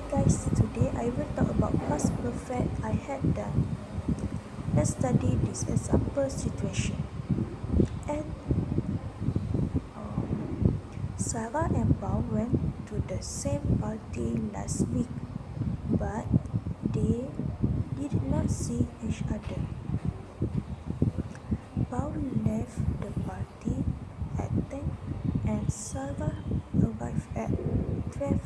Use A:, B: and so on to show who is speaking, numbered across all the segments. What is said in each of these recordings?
A: guys, today I will talk about past perfect I had done. Let's study this example situation. And Sarah and Paul went to the same party last week, but they did not see each other. Paul left the party at 10 and Sarah arrived at 12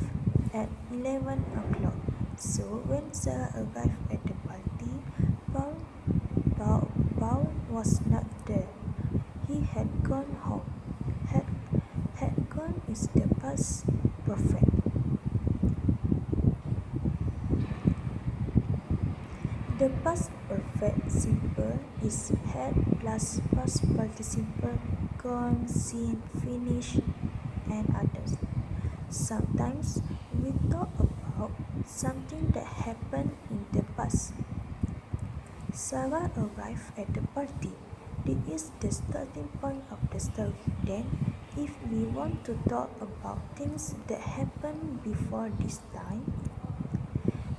A: at 11 o'clock. So when Sarah arrived at the party, Paul, Paul was not there. He had gone home. Had gone is the past perfect. The past perfect simple is had plus past participle, gone, seen, finished, and others. Sometimes we talk about something that happened in the past. Sarah arrived at the party. This is the starting point of the story. Then, if we want to talk about things that happened before this time,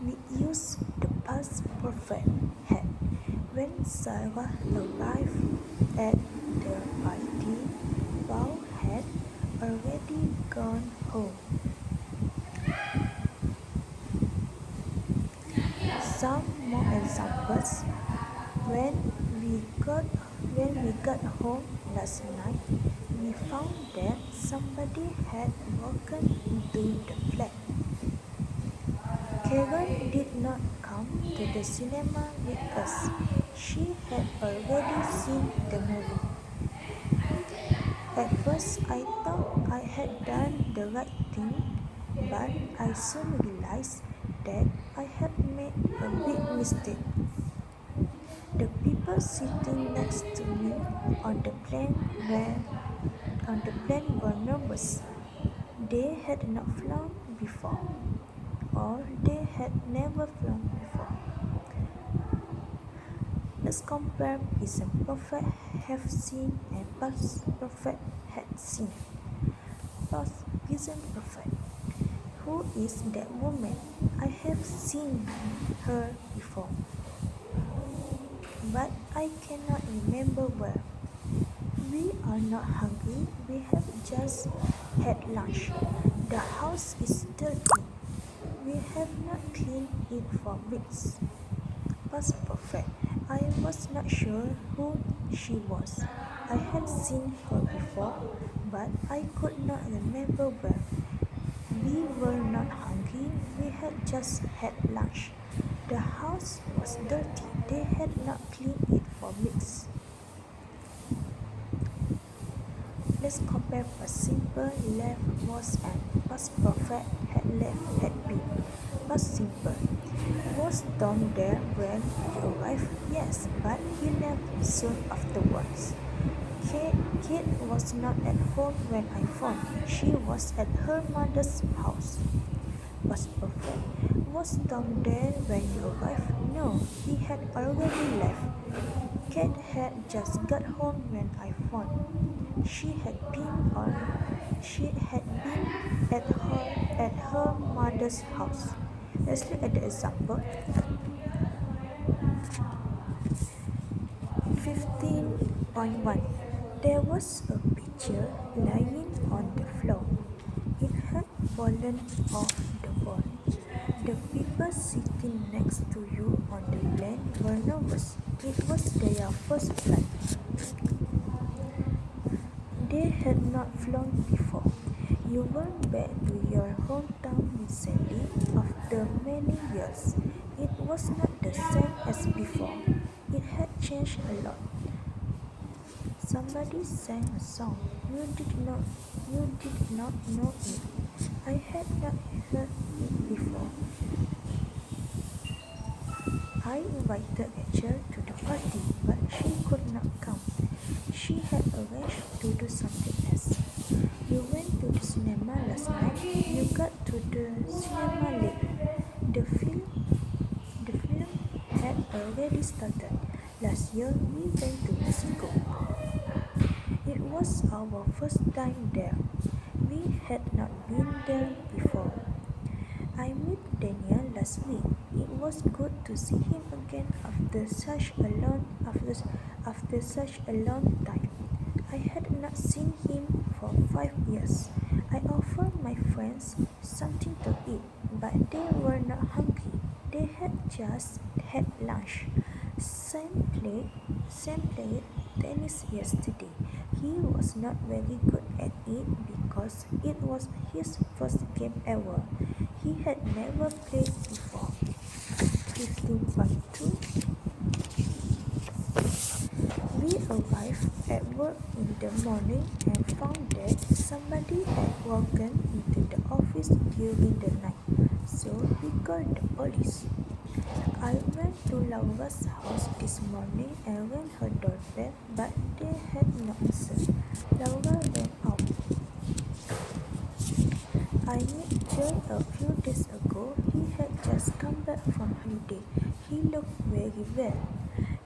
A: we use the past perfect had. When Sarah arrived at the party, Paul had already gone home. Some more examples. When we got home last night, we found that somebody had broken into the flat. Karen did not come to the cinema with us. She had already seen the movie. At first, I thought I had done the right thing, but I soon realized that I had made a big mistake. The people sitting next to me on the plane were nervous. They had not flown before, or they had never flown before. Let's compare present perfect have seen and past perfect had seen. Past present perfect. Who is that woman? I have seen her before, but I cannot remember where. We are not hungry. We have just had lunch. The house is dirty. We have not cleaned it for weeks. Past perfect. I was not sure who she was. I had seen her before, but I could not remember where. We were not hungry. We had just had lunch. The house was dirty. They had not cleaned it for weeks. Let's compare past simple left was and past perfect had left had been. Past simple. Was Tom there when you arrived? Yes, but he left soon afterwards. Kate was not at home when I phoned. She was at her mother's house. Past perfect. Was Tom there when you arrived? No, he had already left. Kate had just got home when I phoned. She had been at her mother's house. Let's look at the example. 15.1. There was a picture lying on the floor. It had fallen off the wall. The people sitting next to you on the plane were nervous. It was their first flight. They had not flown before. You went back to your hometown recently after many years. It was not the same as before. It had changed a lot. Somebody sang a song. You did not know it. I had not heard it before. I invited Rachel to the party, but she could not come. She had arranged to do something else. You went to the cinema last night. You got to the cinema late. The film had already started. Last year we went to Mexico. It was our first time there. We had not been there before. I met Leslie. It was good to see him again after such a long time. I had not seen him for 5 years. I offered my friends something to eat, but they were not hungry. They had just had lunch. Sam played tennis yesterday. He was not very good at it because it was his first game ever. He had never played before. 15.2. We arrived at work in the morning and found that somebody had broken into the office during the night, so we called the police. I went to Laura's house this morning and rang her doorbell, but they had no answer. Laura ran out. I met Joy a few days ago. He had just come back from holiday. He looked very well.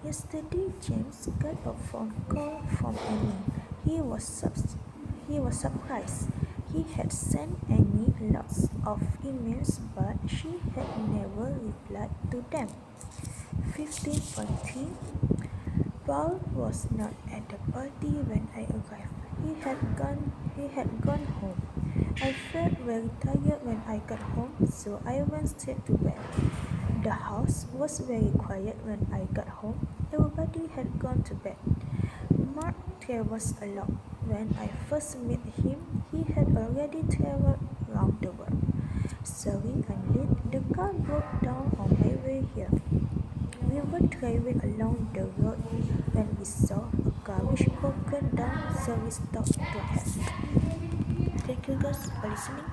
A: Yesterday, James got a phone call from Annie. He was surprised. He had sent Annie lots of emails, but she had never replied to them. 15.3. Paul was not at the party when I arrived. He had gone home. I felt very tired when I got home, so I went straight to bed. The house was very quiet when I got home. Everybody had gone to bed. Mark travels a lot. When I first met him, he had already traveled around the world. Sorry I'm late. The car broke down on my way here. We were driving along the road when we saw a garbage broken down, so we stopped to help. Thank you guys for listening.